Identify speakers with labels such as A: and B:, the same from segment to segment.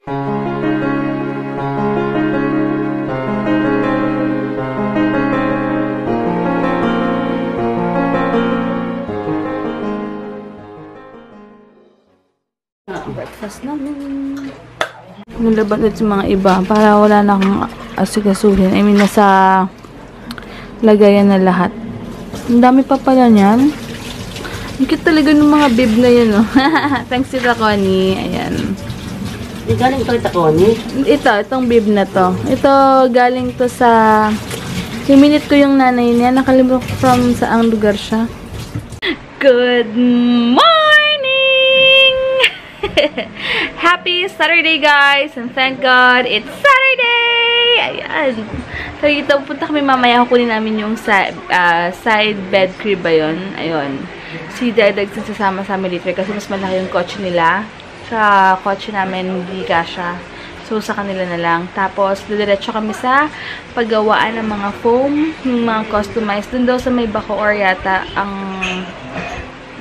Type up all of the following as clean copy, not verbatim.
A: Breakfast namin. Nalaban ulit sa mga iba para wala na akong asigasuhin. I mean, nasa lagayan na lahat. Ang dami pa pala niyan. Ang cute talaga ng mga bib na yun, no? Thanks to Connie. Ayan.
B: Galing ito ito, Connie?
A: Itong bib na to. Ito, galing to sa... Himinit ko yung nanay niya. Nakalimutan ko from saang lugar siya. Good morning! Happy Saturday, guys! And thank God, it's Saturday! Ayan. So, ito, punta kami mamaya. Kukunin namin yung side bed crib ba yun? Ayun. Si Dadag sasama sa amin dito kasi mas malaki yung kotse nila. Sa kotse namin, hindi kasha. So, sa kanila na lang. Tapos, diretso kami sa paggawaan ng mga foam, yung mga customized. Doon daw sa may Bacoor yata ang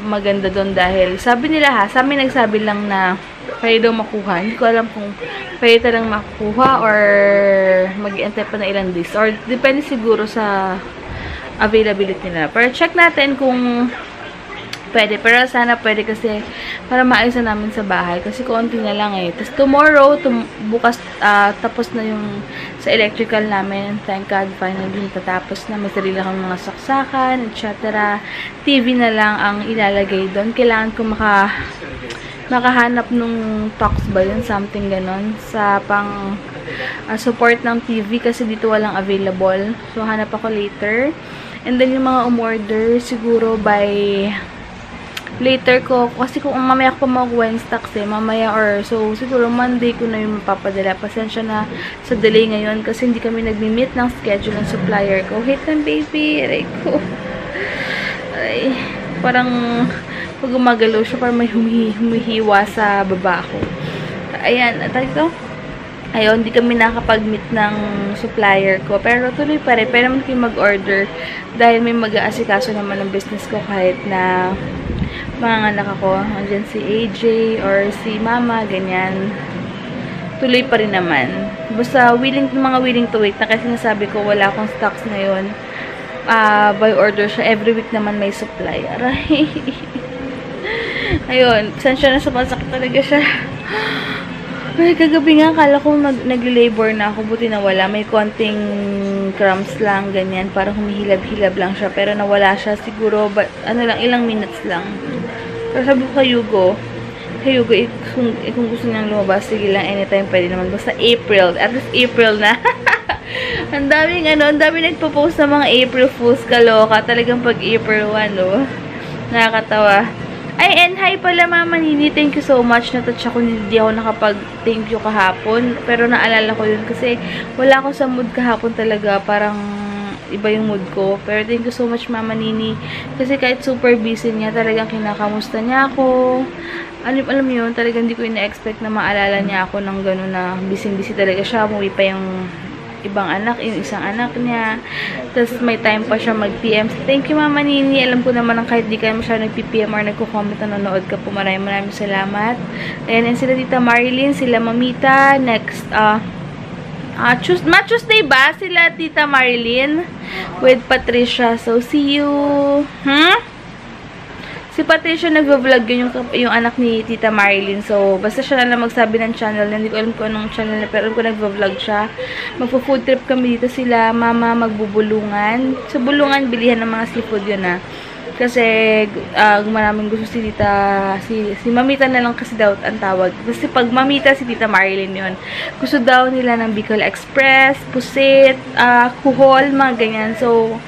A: maganda doon dahil sabi nila sa amin nagsabi lang na pwede daw makuha. Hindi ko alam kung pwede talang makuha or mag-iantay pa na ilang days. Or depende siguro sa availability nila. Pero check natin kung pwede. Pero sana pwede kasi para maayos na namin sa bahay. Kasi konti na lang eh. Tapos tomorrow, bukas tapos na yung sa electrical namin. Thank God, finally tatapos na. May sarili kang mga saksakan, etc. TV na lang ang ilalagay doon. Kailangan ko makahanap nung talks ba yun? Something ganon. Sa pang support ng TV kasi dito walang available. So, hanap ako later. And then yung mga umorder siguro by later ko, kasi kung mamaya ko pa makuha yung stocks eh, mamaya or so, siguro Monday ko na yung mapapadala. Pasensya na sa delay ngayon kasi hindi kami nagmi-meet ng schedule ng supplier ko. Hate them, baby. Aray ko. Ay, parang pag gumagalaw siya, parang may humihiwa sa baba ko. Ayan, at ito. Ayun, hindi kami nakapag-meet ng supplier ko. Pero tuloy pa rin. Pero naman kayo mag-order dahil may mag-aasikaso naman ng business ko kahit na mga anak ako. Andyan si AJ or si Mama, ganyan. Tuloy pa rin naman. Basta mga willing to wait na kasi nasabi ko wala akong stocks ngayon. By order siya. Every week naman may supply. Aray. Ayun. Pasensya na sa masakit talaga siya. Ay, kagabi nga, akala ko nag-labor na ako. Buti nawala. May konting crumbs lang, ganyan. Parang humihilab-hilab lang siya. Pero nawala siya siguro, ilang minutes lang. Pero sabi ko kay Hugo, kung gusto niyang lumabas, sige lang, anytime pwede naman. Basta April. At least April na. ang daming nagpo-post ng mga April Fools, kaloka. Talagang pag April 1, no? Nakakatawa. Ay, and hi pala, Mama Nini. Thank you so much. Natouch ako, hindi ako nakapag-thank you kahapon. Pero naalala ko yun kasi wala ako sa mood kahapon talaga. Parang iba yung mood ko. Pero thank you so much, Mama Nini. Kasi kahit super busy niya, talagang kinakamusta niya ako. Alam mo yun, talagang hindi ko ina-expect na maalala niya ako ng gano'n na busy-busy talaga siya. Umuwi pa yung ibang anak, yung isang anak niya. Tapos may time pa siya mag-PM. Thank you, Mama Nini. Alam ko naman kahit di kayo masyadong nag-PM or nagko-comment na nanonood ka po. Maraming salamat. Ayan, and sila Tita Marilyn, sila Mamita. Next, Tuesday ba? Sila Tita Marilyn with Patricia. So, see you. Si Patricia nagvo-vlog yun yung anak ni Tita Marilyn. So, basta siya na lang magsabi ng channel. Hindi ko alam kung anong channel na, pero alam ko nagvo-vlog siya. Magpo-food trip kami dito sila. Mama, magbubulungan. Sa bulungan, bilihan ng mga seafood yun na. Kasi, maraming gusto si Tita, si Mamita na lang kasi daw ang tawag. Kasi pag Mamita, si Tita Marilyn yun. Gusto daw nila ng Bicol Express, pusit, kuhol, mga ganyan. So,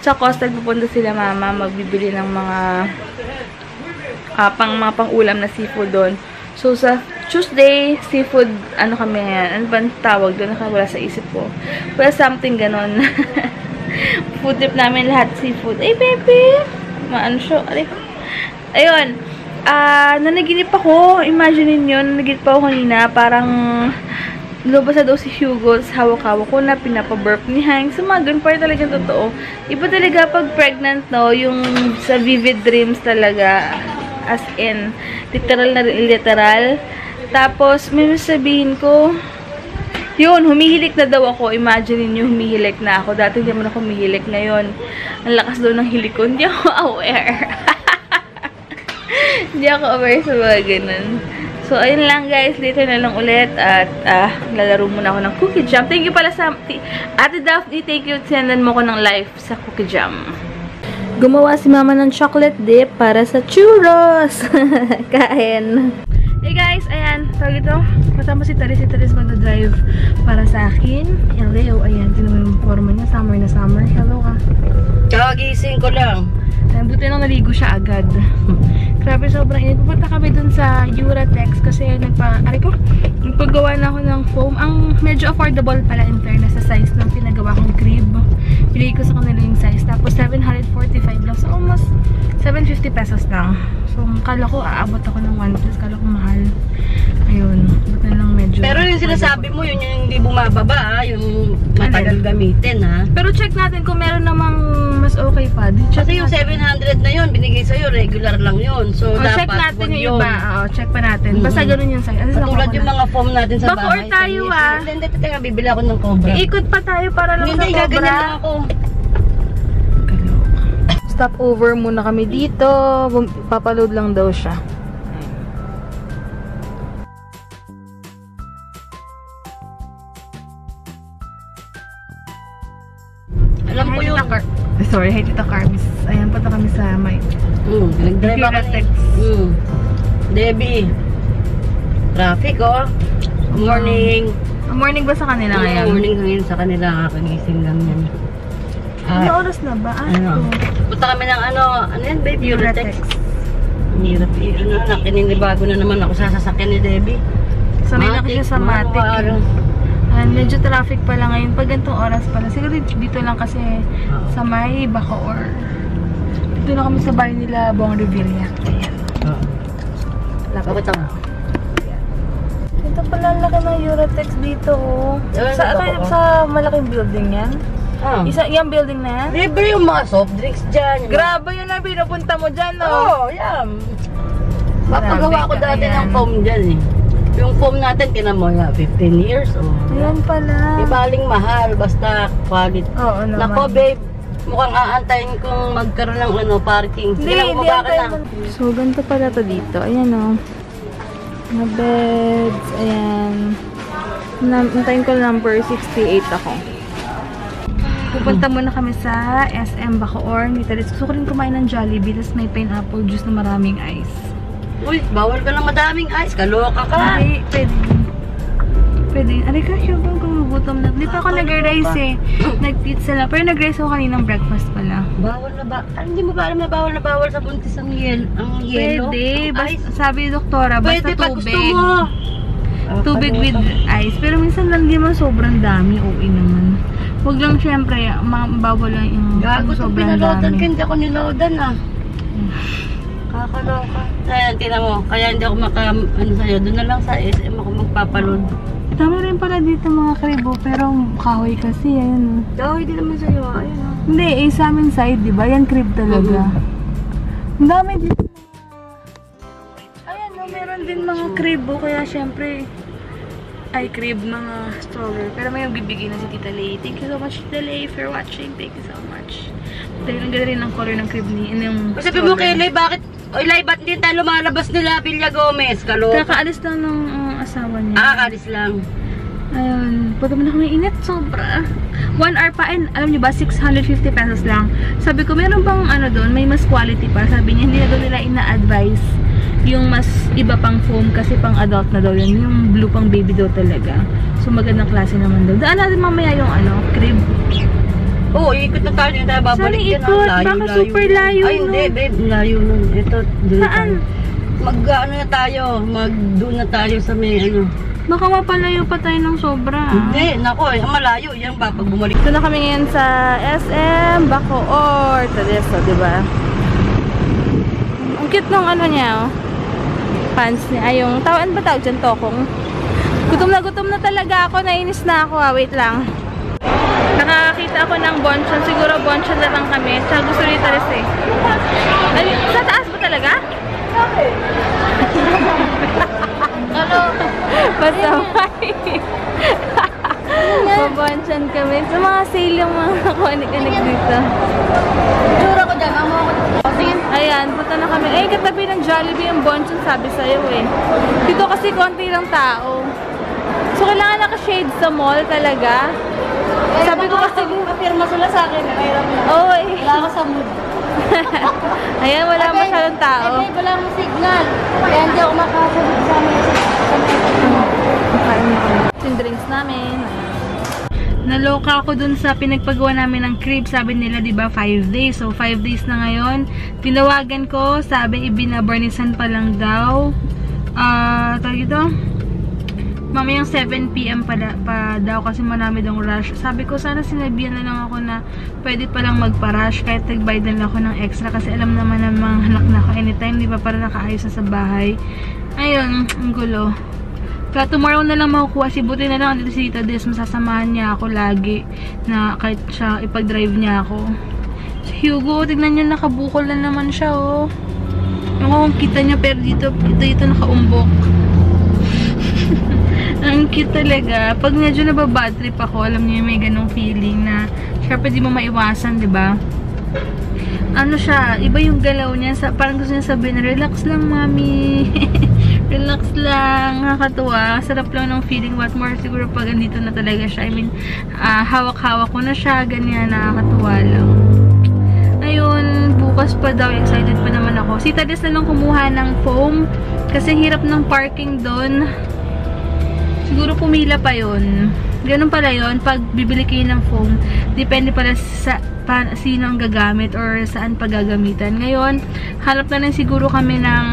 A: sa Coastal pupunta sila, Mama, magbibili ng mga pang-ulam na seafood doon. So, sa Tuesday, seafood, kami ngayon? Ano ba ang tawag doon? Wala sa isip ko. Wala something ganon. Food trip namin lahat seafood. Ay, baby! Maano siya? Ayun. Nanaginip ako. Imagine niyo, nanaginip ako kanina. Parang lumabas na daw si Hugo, hawak-hawak ko na pinapaburp ni Hank. So, mga ganun pa rin talagang totoo. Iba talaga pag pregnant, no? Yung sa vivid dreams talaga. As in, literal na literal. Tapos, may sabihin ko, yun, humihilik na daw ako. Imagine niyo, humihilik na ako. Dati hindi naman ako humihilik. Ngayon, ang lakas daw ng hilik ko. Hindi ako aware. Hindi ako aware sa mga ganun. So, ayun lang guys. Later na lang ulit. At, lalaro muna ako ng Cookie Jam. Thank you pala sa Ate Daphne. Thank you. Sendan mo ko ng live sa Cookie Jam. Gumawa si Mama ng chocolate dip para sa churros. Kain. Hey guys, ayan. Tawag ito. Kasama si Taris. Si Taris magna-drive para sa akin. Hello. Ayan. Tinan mo yung forma niya. Summer na summer. Hello ka.
B: Kagising ko lang.
A: Buti nang naligo siya agad. Grabe, sobrang init. Pupunta kami dun sa Uratex kasi nagpagawa na ako ng foam. Ang medyo affordable pala in fairness sa size ng pinagawa kong crib. Pinili ko sa kanila yung size. Tapos 745 lang. So almost 750 pesos lang. So kala ko aabot ako ng 1 plus. Kala ko mahal. Ayun. Buti lang medyo.
B: Pero yung sinasabi mo, yun yung hindi bumababa, yung matagal gamitin, ha?
A: Pero check natin kung meron namang mas okay pa.
B: Kasi yung 700 na yun, binigay sa'yo, regular lang yun. So, dapat
A: check natin yung
B: yun.
A: iba. Check pa natin. Basta ganun yung size.
B: Katulad yung mga foam natin sa
A: bahay. Baka tayo,
B: Hindi, teka, bibili ako ng Cobra.
A: Iikot pa tayo para lang
B: hindi,
A: sa Cobra.
B: Hindi, gaganyan ako.
A: Stop over muna kami dito. Papaload lang daw siya.
B: Alam ko yun.
A: Sorry, hi Tita Carbs. Ayan, punta kami sa may
B: nag-drive ako ni Debbie. Traffic, oh. Morning.
A: Morning ba sa kanila ngayon?
B: Morning ngayon sa kanila. Kakagising lang yan.
A: Ano oras na ba?
B: Punta kami ng ano yan, babe? Uratex. Ang hirap yun. Nakininibago na naman ako sa sasakyan ni Debbie.
A: Sanay na kasi sa Matic. Medyo traffic pala ngayon. Pag gantong oras pala. Siguro dito lang kasi sa may Bacoor. Dito na kami sa bahay nila, Bong Revilla. Ayan.
B: Bakit ako?
A: Ito pala ang laki ng Uratex dito. Sa malaking building yan? Yung building na yan?
B: Libre yung mga soft drinks dyan.
A: Grabe yun na pinupunta mo dyan, no?
B: Oo, yan. Papagawa ko dati ng foam dyan eh. Yung foam natin, tinan mo yan, 15 years.
A: Ayan pala.
B: Ibaling mahal, basta quality. Oo naman. Nako, babe, mukhang aantayin kong magkaroon ng parking. Sige lang, bumaba ka na.
A: So, ganito pala to dito. Ayan o. Mga beds. Ayan. Antayin ko number 68 ako. Pupunta muna kami sa SM Bacoor. Gusto ko rin kumain ng Jollibee. Tapos may pineapple juice na maraming ice.
B: Uy, bawal ka lang madaming ice. Kaloka ka.
A: Hindi, pwede. Aray ka, sure bang kung gugutom na. Hindi pa ako nag-rice eh. Nag-pizza lang. Pero nag-rice ako kaninang breakfast pala.
B: Bawal na ba? Hindi mo ba alam na bawal sa buntis ang yelo?
A: Pwede. Sabi ni doktora, basta
B: tubig.
A: Pwede pa gusto mo. Tubig with ice. Pero minsan lang di man sobrang dami. Okay naman. Huwag lang syempre, bawal lang yung
B: gago,
A: sobrang dami.
B: Hindi ako niloadan ah. Kakaloka. Ayan, tinan mo. Kaya hindi ako sa'yo. Doon na lang sa SM ako magpapaload.
A: Dami rin pala dito mga kribo. Pero kahoy kasi, ayan.
B: Kahoy din naman sa'yo. Ayan o.
A: Hindi, sa amin side, diba? Yan crib talaga. Ang dami dito. Ayan, meron din mga kribo. Kaya syempre, crib mga stroller. Pero may bibigay na si Tita Lay. Thank you so much, Tita Lay, for watching. Thank you so much. Dahil ang ganda rin ang color ng crib ni
B: sabi mo kay Lay, bakit? Oy, Lay, ba't din tayo lumalabas nila Villa Gomez?
A: Kakaalis lang ng asawa niya.
B: Kakaalis lang.
A: Ayun. Pwede mo na kami init. Sobra. 1 hour pa. And alam niyo ba, 650 pesos lang. Sabi ko, meron bang doon? May mas quality pa. Sabi niya, hindi na doon nila ina-advise yung mas iba pang foam kasi pang adult na daw yun. Yung blue pang baby daw talaga. So magandang klase naman daw. Daan natin mamaya yung crib.
B: Oo, ikot na tayo. Tayo babalik yan.
A: Baka super layo.
B: Ay, hindi, babe. Layo nun. Ito,
A: saan?
B: Na tayo. Doon na tayo sa may
A: Baka mapalayo pa tayo ng sobra.
B: Hindi, nako, malayo. Yan ba, pag bumalik.
A: Ito na kami ngayon sa SM Bacoor. Tadeso, diba? Ang cute nung niya, oh. Pants niya. Ay, yung tawag ba dyan, tokong? Gutom na talaga ako. Nainis na ako, Wait lang. Nakakita ako ng bonchon. Siguro bonchon na lang kami. Sa gusto ni Taris eh. Sa taas ba talaga? Okay. Pasaway. Babansyan kami. Sa mga sale yung mga kanik-kanik dito.
B: Tsura ko dyan. Amo ako.
A: Ayan, punta na kami. Eh, katabi ng Jollibee yung Bonchon, sabi sa'yo eh. Dito kasi konti lang tao. So, kailangan naka-shade sa mall talaga. Sabi ko kasi,
B: mapirma sila sa akin.
A: oo eh.
B: Wala ako sa mood.
A: Ayan, wala masyadong tao.
B: Eh, wala akong signal. Kaya hindi ako makasagot sa amin.
A: Yung drinks namin. Naloka ako dun sa pinagpagawa namin ng crib. Sabi nila, di ba, 5 days. So, 5 days na ngayon. Tinawagan ko. Sabi, ibinabarnisan pa lang daw. Tawag ito? Mamayang 7 PM pa daw kasi marami daw rush. Sabi ko, sana sinabihan na lang ako na pwede palang magpa-rush kahit nagbayad na lang ako ng extra kasi alam naman ng mga anak na ako anytime, di ba, para nakaayos na sa bahay. Ayun, ang gulo. Kaya tomorrow na lang makukuha si Buti na lang dito si Tita Des. Masasamahan niya ako lagi na kahit siya ipag-drive niya ako. Si Hugo, tignan niyo, nakabukol na naman siya, oh. Yung kita niya pero dito nakaumbok. Ang cute talaga. Pag medyo nababad trip ako, alam niyo may ganong feeling na syempre di mo maiwasan, di ba? Ano siya, iba yung galaw niya. Parang gusto niya sabihin, relax lang, mami. Relax lang. Nakakatuwa. Sarap lang ng feeling. What more siguro pag andito na talaga siya. I mean, hawak-hawak ko na siya. Ganyan, nakakatuwa lang. Ayun, bukas pa daw. Excited pa naman ako. Si Tades na lang kumuha ng foam. Kasi hirap ng parking doon. Siguro pumila pa yun. Ganun pala yun. Pag bibili kayo ng foam, depende pala sa sino ang gagamit or saan pagagamitan. Ngayon, hanap na lang siguro kami ng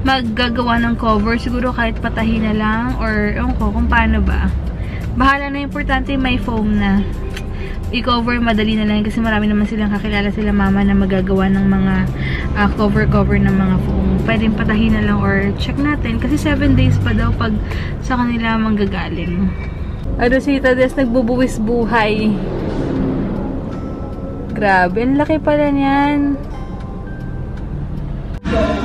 A: maggagawa ng cover. Siguro kahit patahin na lang or ewan ko kung paano ba. Bahala na, importante may foam na. I-cover, madali na lang kasi marami naman silang kakilala sila mama na magagawa ng mga cover ng mga foam. Pwedeng patahin na lang or check natin kasi 7 days pa daw pag sa kanila manggagaling. Ano si Tades nagbubuwis buhay. Grabe, ang laki pala niyan.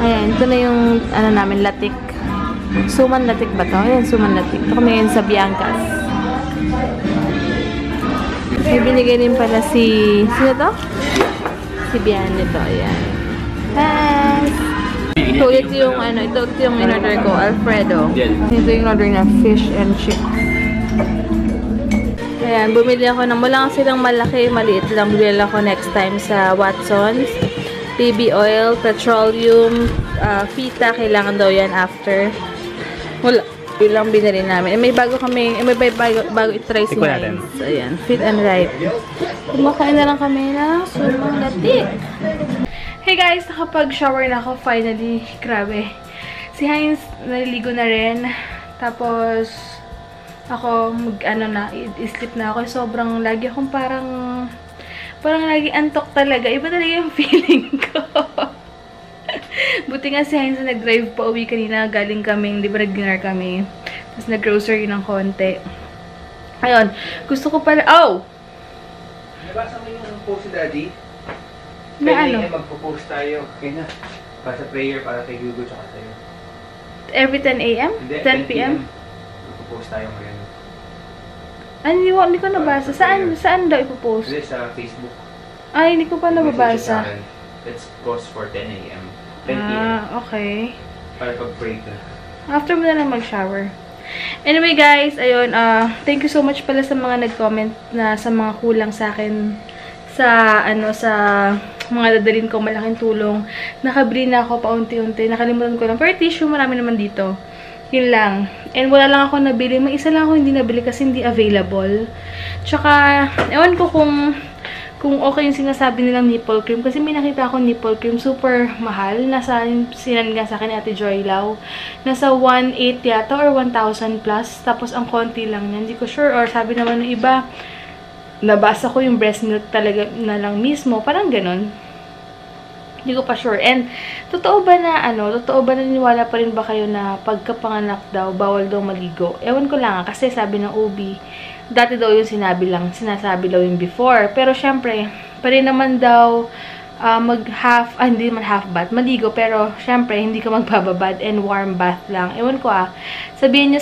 A: Ayan, ito na yung ano namin, latik. Suman latik ba to? Ayan, suman latik. Ito kami ngayon sa Biancas. May binigay din pala sino to? Si Bian nito, ayan. Pass! Ito ulit yung, ito yung in-order ko, Alfredo. Ito yung order na fish and chips. Ayan, bumili ako ng, wala kasi silang malaki, maliit lang. Bumili ako next time sa Watson's. Baby oil, petroleum, fita, kailangan daw yan after. Wala. Yun lang binili namin. May bago kami, may bago i-try si Heinz. Ayan, fit and right. Kumakain na lang kami ng sumang latik. Hey guys, nakapag-shower na ako finally. Grabe. Si Heinz, naliligo na rin. Tapos, ako, i-sleep na ako. Sobrang lagi akong parang lagi antok talaga. Iba talaga yung feeling ko. Buti nga si Heinz na nag-drive pa uwi kanina. Galing kaming, di ba nag-dinner kami. Tapos nag-grocery ng konti. Ayun. Gusto ko pala,
C: Nabasa mo yung post si Daddy?
A: Na ano?
C: Magpo-post tayo. Kaya na. Para sa prayer, para kay Hugo tsaka sa'yo.
A: Every 10 a.m.? 10 p.m.?
C: Magpo-post tayo ngayon.
A: Hindi ko nabasa. Saan daw ipopost?
C: Hindi, sa Facebook.
A: Ay, hindi ko pa nababasa.
C: Let's post for 10 a.m. 10 p.m.
A: Okay.
C: Para pag-pray ka.
A: After mo na lang mag-shower. Anyway guys, ayun, thank you so much pala sa mga nag-comment na sa mga kulang sa akin sa mga dadalhin ko, malaking tulong. Nakabili na ako paunti-unti. Nakalimutan ko lang. Pero tissue, marami naman dito. Yun lang. And wala lang ako nabili. May isa lang ako hindi nabili kasi hindi available. Tsaka, ewan ko kung okay yung sinasabi nilang nipple cream. Kasi may nakita ako nipple cream. Super mahal. Nasa, sinan nga sa akin Ate Joy Lau. Nasa 1,800 yata or 1,000 plus. Tapos ang konti lang niya. Hindi ko sure. Or sabi naman ng iba, nabasa ko yung breast milk talaga na lang mismo. Parang ganun. Hindi ko pa sure. And, totoo ba naniwala pa rin ba kayo na pagkapanganak daw, bawal daw maligo? Ewan ko lang, kasi sabi ng OB, dati daw yung sinasabi daw yung before. Pero, syempre, pa rin naman daw, hindi man half bath, maligo, pero syempre, hindi ka magbababad and warm bath lang. Ewan ko sabihin nyo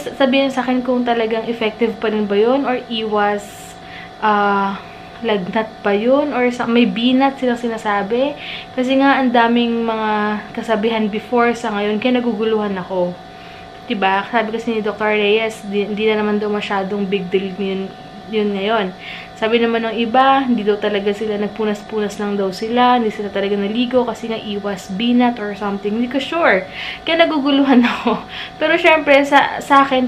A: sa akin kung talagang effective pa rin ba yun, or iwas, lagnat pa yun, or may binat silang sinasabi. Kasi nga, ang daming mga kasabihan before sa ngayon, kaya naguguluhan ako. Diba? Sabi kasi ni Dr. Reyes, hindi na naman daw masyadong big deal yun ngayon. Sabi naman ng iba, hindi daw talaga sila nagpunas-punas lang daw sila, hindi sila talaga naligo kasi nga iwas binat or something. Hindi ko sure. Kaya naguguluhan ako. Pero syempre,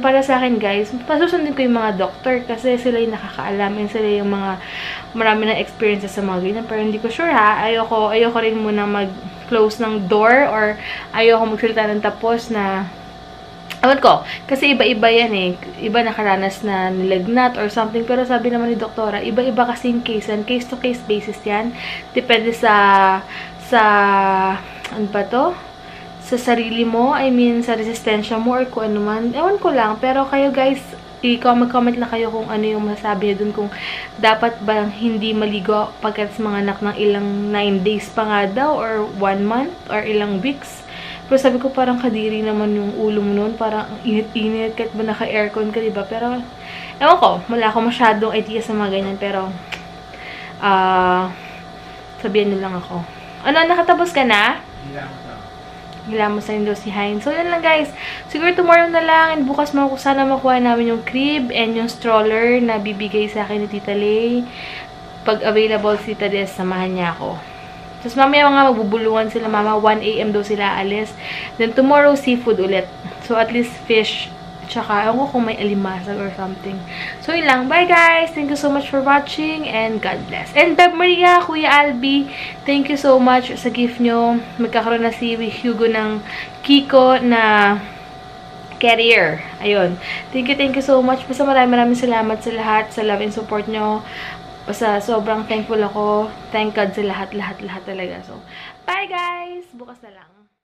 A: para sa akin guys, pasusundin ko yung mga doctor kasi sila yung nakakaalam and sila yung mga marami na experiences sa mga ganyan. Pero hindi ko sure ayoko rin muna mag-close ng door or ayoko magsalita ng tapos na ewan ko, kasi iba-iba yan Iba nakaranas na nilagnat or something. Pero sabi naman ni doktora, iba-iba kasi yung case yan. Case-to-case basis yan. Depende sa ano ba to? Sa sarili mo. I mean, sa resistensya mo or kung ano man. Ewan ko lang. Pero kayo guys, i-comment lang kayo kung ano yung masabi niyo dun. Kung dapat ba hindi maligo pagkat mga anak ng ilang 9 days pa nga daw or 1 month or ilang weeks. Pero sabi ko parang kadiri naman yung ulo mo nun. Parang init-init kahit ba naka-aircon ka, diba? Pero, ewan ko, wala ako masyadong idea sa mga ganyan. Pero, sabihan nyo lang ako. Ano, nakatapos ka na? Hilamos na rin daw si Hein. So, yun lang guys. Siguro tomorrow na lang. And bukas sana makuha namin yung crib and yung stroller na bibigay sa akin ni Tita Lay. Pag available si Tita Des, samahan niya ako. Tapos mamaya mga magbubulungan sila mama. 1 AM daw sila alis. Then tomorrow, seafood ulit. So at least fish. Tsaka, ewan ko kung may alimasag or something. So yun lang. Bye guys! Thank you so much for watching and God bless. And Beb Maria, Kuya Albi, thank you so much sa gift nyo. Magkakaroon na si Hugo ng Kiko na carrier. Ayun. Thank you so much. Basta maraming salamat sa lahat, sa love and support nyo. Basta sobrang thankful ako. Thank God sa lahat talaga. So, bye guys! Bukas na lang.